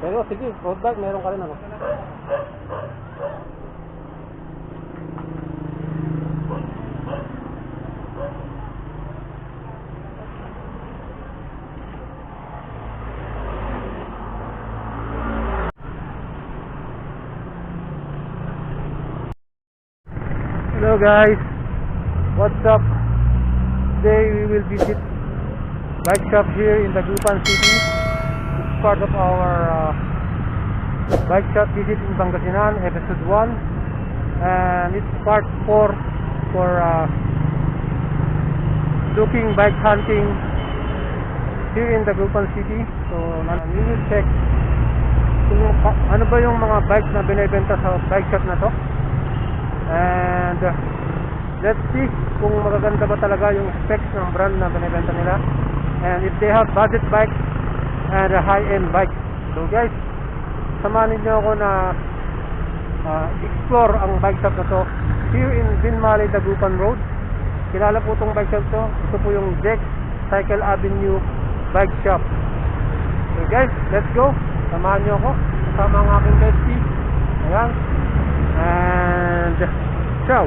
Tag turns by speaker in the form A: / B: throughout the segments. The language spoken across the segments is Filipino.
A: Pero sige, road bike meron ka rin ano. Hello guys, what's up? Today we will visit bike shop here in Dagupan City. It's part of our bike shop visit in Pangasinan, episode 1, and it's part 4 for looking bike hunting here in Dagupan City. So we will check kung ano ba yung mga bikes na binibenta sa bike shop na to. And let's see kung magaganda ba talaga yung specs ng brand na binibenta nila, and if they have budget bikes and high-end bikes. So guys, samahan niyo ako na explore ang bike shop na to here in Binmali, Dagupan Road. Kilala po itong bike shop to. Ito po yung Dex Cycle Avenue Bike Shop. So guys, let's go. Samahan niyo ako kasama ang aking bestie. Ayan. And ciao.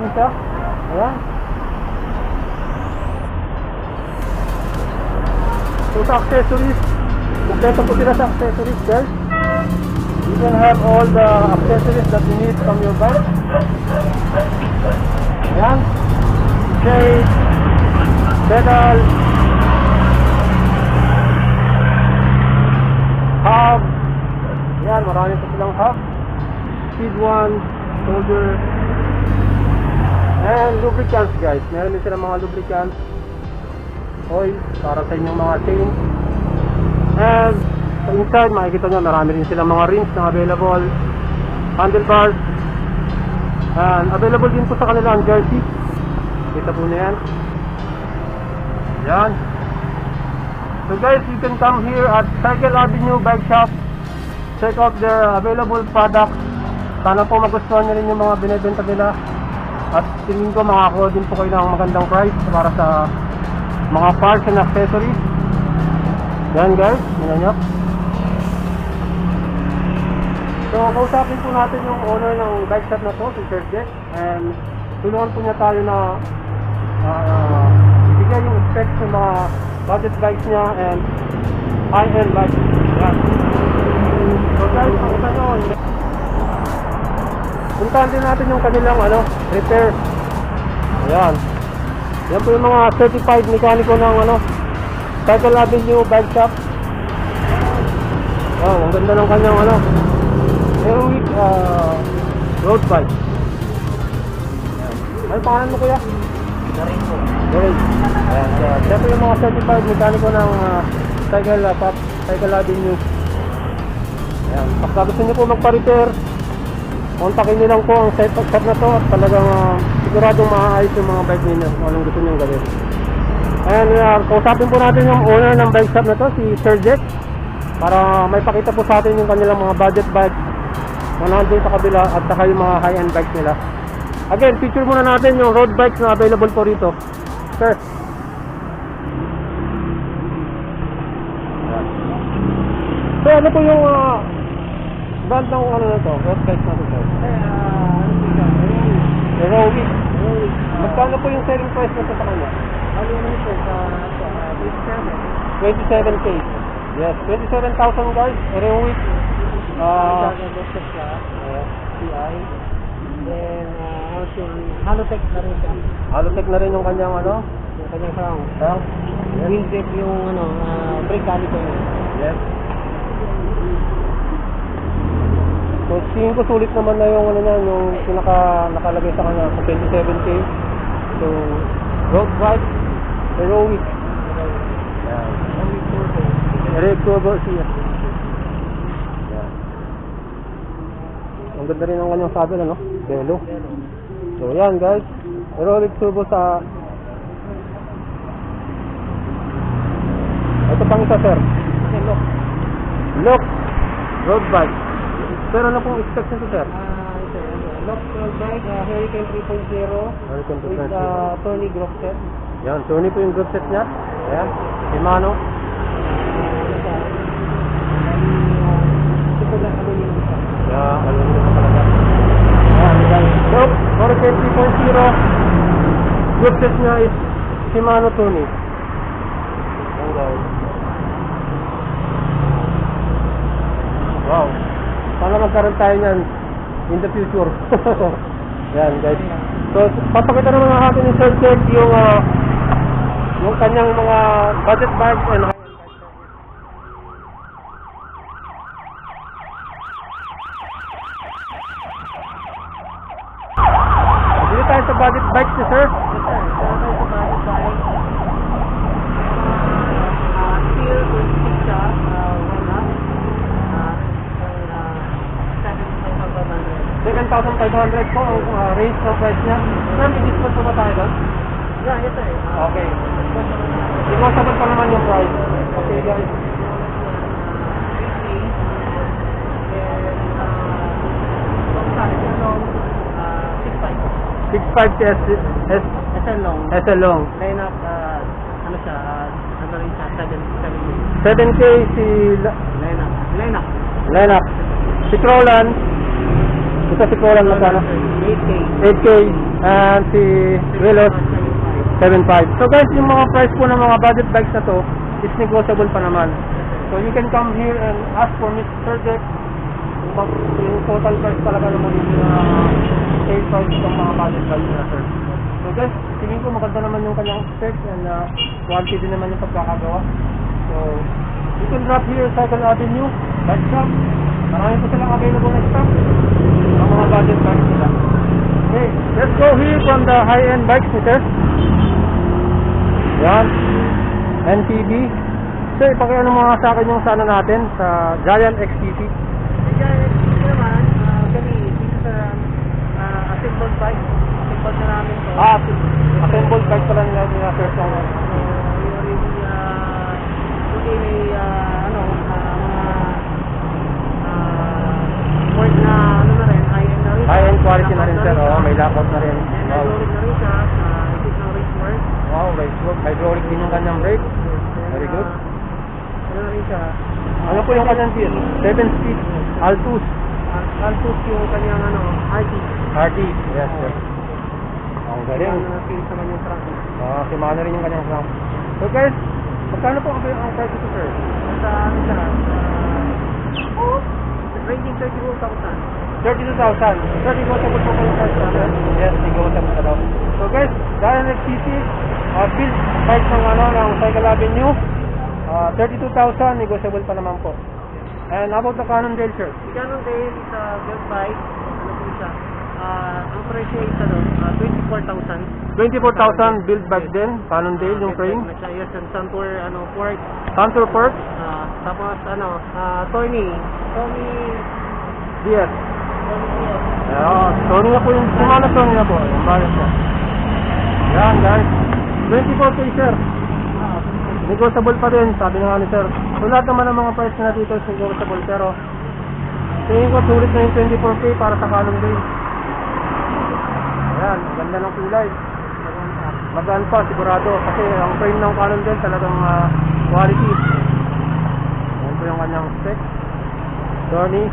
A: din siya. Ayan. So sa accessories, kompleto po sila sa accessories guys. You can have all the accessories that you need from your bike. Ayan. Shade, pedal, hub. Ayan, marami pa silang hub. Speed 1, shoulder, and lubricants guys. Meron din silang mga lubricants, oil para sa inyong mga chain. And sa inside makikita nyo marami rin silang mga rims na available, handlebars, and available din po sa kanila ang jersey. Kita po na yan. Yan. So guys, you can come here at Cycle Avenue Bike Shop. Check out their available products. Sana po magustuhan nyo rin yung mga binibenta nila. At tingin ko makakuha din po kayo ng magandang price para sa mga parts and accessories. Yan guys, yun nyo. So kausapin po natin yung owner ng bike shop na to, si Sir Jack. And tulungan po niya tayo na ibigay yung specs ng mga budget bikes niya and high-end bikes. Yan. So guys, pakita nyo, puntahan din natin yung kanilang repair. Ayan. Yan po yung mga certified mekaniko ng Cycle Avenue Bike Shop. Wow, ang ganda ng kanyang aerowick road bike. Ayan. Ano pangalan mo kuya?
B: Darin po.
A: Darin. Ayan. Yan po yung mga certified mekaniko ng Cycle Avenue. Ayan. Pagka gusto nyo po magpa-repair, kontakin nyo lang po ang shop na to at talagang siguradong maaayos yung mga bike ninyo kung anong gusto nyo gawin. Ayan, kausapin po natin yung owner ng bike shop na to, si Sir Jack, para may pakita po sa atin yung kanilang mga budget bike na nandun sa kabila at saka yung mga high-end bikes nila. Again, feature muna natin yung road bikes na available po rito. Sir. So ano po yung brand ng na to, road bikes na to? Aerowick. Magkano po yung selling price na ito sa kanya?
B: Ano yun po sa
A: 27K. Yes, 27,000 guys. Aerowick.
B: CI. Then, Halotech na rin siya.
A: Halotech na rin yung kanyang
B: Yung kanyang crown.
A: Yes.
B: Wheel grip yung brake caliper niya.
A: Yes. So, tingin ko sulit naman na yung yung nakalagay sa kanya sa 27K. So, road bike, aerowick. Yan. Aerowick turbo siya. Yan. Ang ganda rin ang kanyang saddle, Belo. So, yan guys. Aerowick turbo sa... Ito pang isa, sir. Look. Road bike. Pero ano pong specs nito, sir?
B: Lock road bike, Hurricane 3.0 with Tony group set.
A: Yan, Tony po yung group set niya. Ayan, Shimano. Yeah, aluminum pa talaga. Ayan, guys. So, Hurricane 3.0 group set niya is Shimano Tony. Ayan, guys. Wow. Sana magkaroon tayo niyan in the future. Yan guys. So papakita naman natin ni Sir Jack yung kanyang mga budget bikes and high-end bikes. Dito tayo sa budget bikes ni Sir.
B: Yes, sir. Ito tayo sa budget bike. Steel 26 siya, 1 up.
A: 7,500 po ang range ng price niya. Ma'am, i-discount po ba tayo doon?
B: Yeah, yes, sir.
A: Okay. Negotiable pa naman yung price. Okay guys. 6.5
B: SL long.
A: SL long.
B: Line up, ano siya, ano rin siya, 7K.
A: 7K si
B: Line up.
A: Line up. Si Crolan. Ito si Crolan magkano?
B: 8K.
A: 8K. And si Willis 7.5. So guys, yung mga price po ng mga budget bikes na to is negotiable pa naman. So you can come here and ask for Mr. Jack yung total price talaga naman yung sale price ng mga budget bikes na, sir. So guys, tingin ko maganda naman yung kanyang specs and quality din naman yung pagkakagawa. So you can drop here Cycle Avenue, Bikeshop. Marami po silang available na stock ng mga budget bikes nila. Okay, let's go here from the high-end bikes, sir. Yan, NTB. So ipakiano mga sa akin yung sana natin sa Giant XTC.
B: Sa Giant XTC naman, kami dito sa assembled bike. Assembled na namin to.
A: Assembled bike pala nila sir. So,
B: may work na na rin, high-end na rin.
A: High-end quality na rin, sir. Oo, may lockout na rin.
B: Hydraulic na rin siya. Isip ng race work.
A: Wow, race work. Hydraulic din yung kanyang brake. Very good.
B: Ano na rin siya?
A: Ano po yung kanyang gear? 7-speed. Altus.
B: Altus yung kanyang RT.
A: RT. Yes, sir. Ang galing.
B: Finish naman yung trunk.
A: Simano rin yung kanyang trunk. So guys, magkano po ang price ito, sir?
B: Sa siya? Ranging 32,000.
A: 32,000. Sir, negotiable po kayo price natin? Yes, negotiable ka daw. So guys, dahil nag-CC, build price ng ng Cycle Avenue, 32,000, negotiable pa naman po. And about the Cannondale, sir?
B: Si Cannondale is a build bike. Ano po siya? Ang presyo is 24,000.
A: 24,000 build bike din, Cannondale, yung frame.
B: Yes, and Santur, port.
A: Santur port?
B: Tapos, Tony
A: DS. Tony na po yung, kumana Tony na po, yung balance niya. Yan, guys. 24K, sir. Negotiable pa din, sabi nga ni sir. So lahat naman ng mga price na dito is negotiable, pero tingin ko sulit na yung 24K para sa Cannondale. Ayan, ganda ng kulay. Magaan pa, sigurado. Kasi ang frame ng Cannondale talagang quality. Ayan po yung kanyang spec. Sony.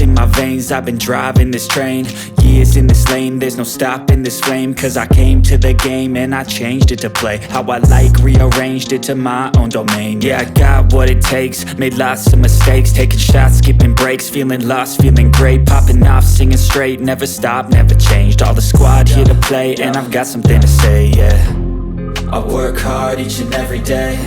C: In my veins, I've been driving this train. Years in this lane, there's no stopping this flame. Cause I came to the game and I changed it to play how I like, rearranged it to my own domain. Yeah, I got what it takes, made lots of mistakes, taking shots, skipping breaks, feeling lost, feeling great, popping off, singing straight, never stopped, never changed. All the squad here to play and I've got something to say, yeah. I work hard each and every day,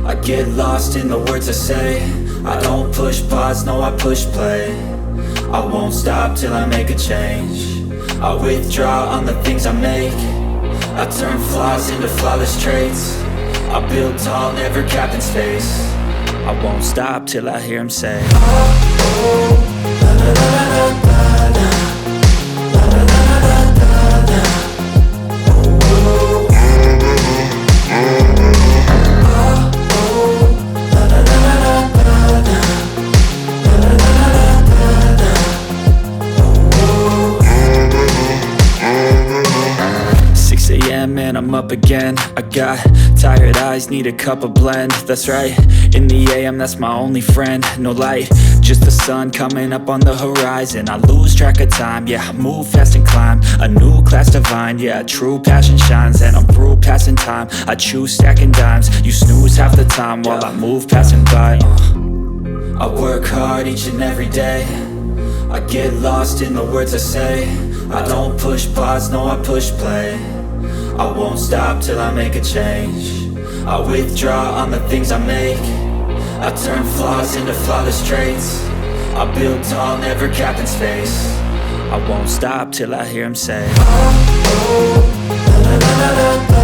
C: I get lost in the words I say. I don't push pause, no I push play. I won't stop till I make a change. I withdraw on the things I make. I turn flaws into flawless traits. I build tall, never capped in space. I won't stop till I hear him say, oh, oh, la la la la la la, la la la la la la, oh, oh, and I'm up again. I got tired eyes, need a cup of blend. That's right, in the AM, that's my only friend. No light, just the sun coming up on the horizon. I lose track of time, yeah, I move fast and climb a new class divine, yeah, true passion shines. And I'm through passing time, I choose stacking dimes. You snooze half the time while I move passing by. I work hard each and every day, I get lost in the words I say. I don't push pause, no I push play. I won't stop till I make a change. I withdraw on the things I make. I turn flaws into flawless traits. I build tall, never capped in space. I won't stop till I hear him say, oh, oh, la la la la la.